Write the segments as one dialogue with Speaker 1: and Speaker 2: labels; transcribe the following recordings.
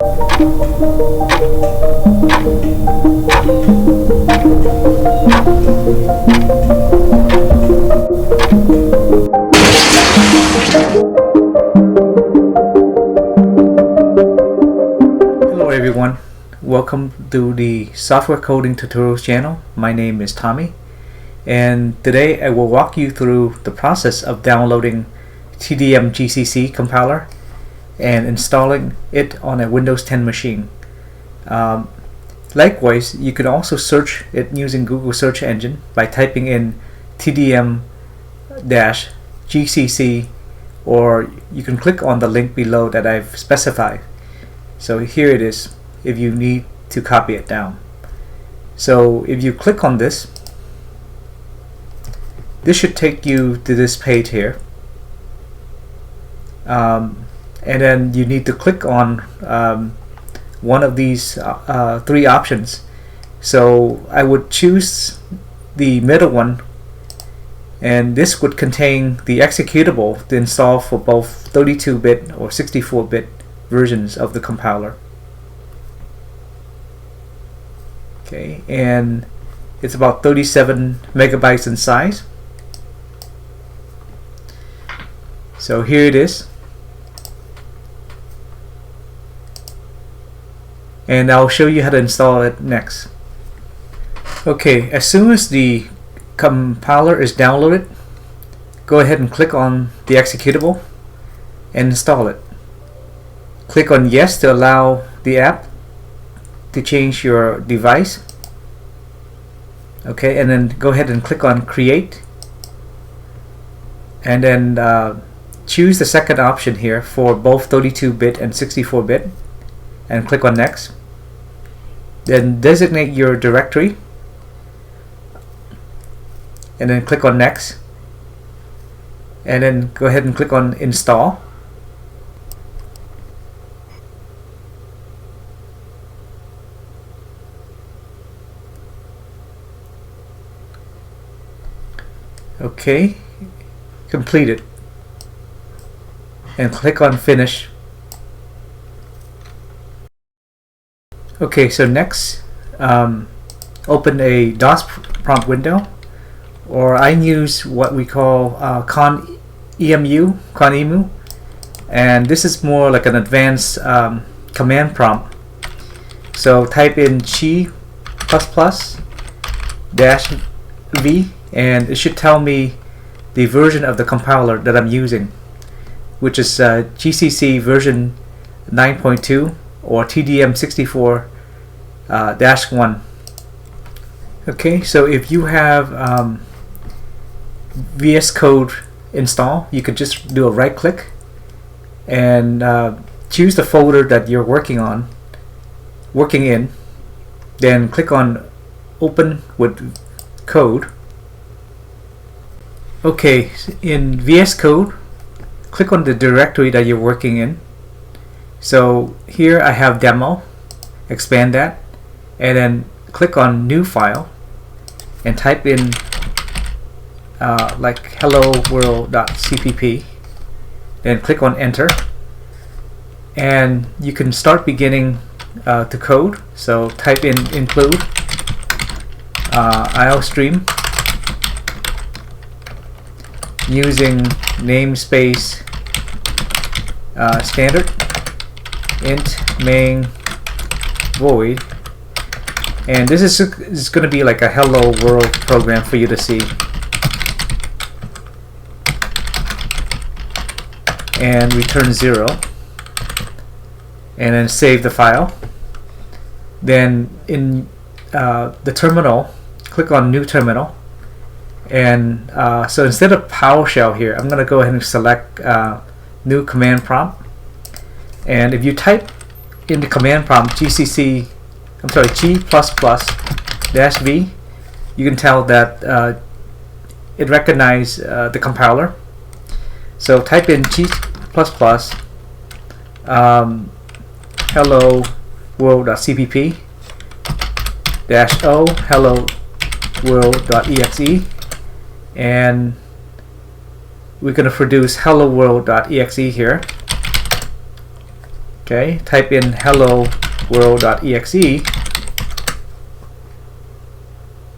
Speaker 1: Hello everyone, welcome to the software coding tutorials channel. My name is Tommy, and today I will walk you through the process of downloading TDM GCC compiler and installing it on a Windows 10 machine. Likewise, you can also search it using Google search engine by typing in TDM-GCC, or you can click on the link below that I've specified. So here it is if you need to copy it down. So if you click on this, this should take you to this page here. And then you need to click on one of these three options. So I would choose the middle one, and this would contain the executable to install for both 32-bit or 64-bit versions of the compiler. Okay, and it's about 37 megabytes in size. So here it is. And I'll show you how to install it next. Okay, as soon as the compiler is downloaded, go ahead and click on the executable and install it. Click on yes to allow the app to change your device. Okay, and then go ahead and click on create, and then choose the second option here for both 32-bit and 64-bit and click on next. Then designate your directory and then click on next, and then go ahead and click on install. Okay, completed, and click on finish. Okay, so next open a DOS prompt window, or I use what we call conemu, and this is more like an advanced command prompt. So type in G++-V, and it should tell me the version of the compiler that I'm using, which is GCC version 9.2 or TDM64-1. Okay, so if you have VSCode install, you could just do a right click and choose the folder that you're working in, then click on open with code. Okay, in VSCode, click on the directory that you're working in. So here I have demo, expand that, and then click on new file and type in like hello world.cpp, then click on enter, and you can start beginning to code. So type in include iostream using namespace standard int main void, and this is going to be like a hello world program for you to see, and return 0, and then save the file. Then in the terminal, click on new terminal, and so instead of PowerShell here, I'm going to go ahead and select new command prompt. And if you type in the command prompt G++-V, you can tell that it recognizes the compiler. So type in G++ hello world.cpp -o hello world.exe, and we're going to produce hello world.exe here. Okay, type in hello world.exe,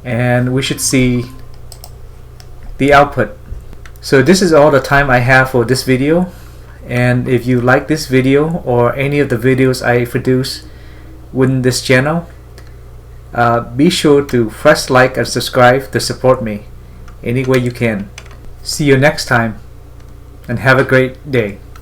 Speaker 1: and we should see the output. So this is all the time I have for this video, and if you like this video or any of the videos I produce within this channel, be sure to press like and subscribe to support me any way you can. See you next time, and have a great day.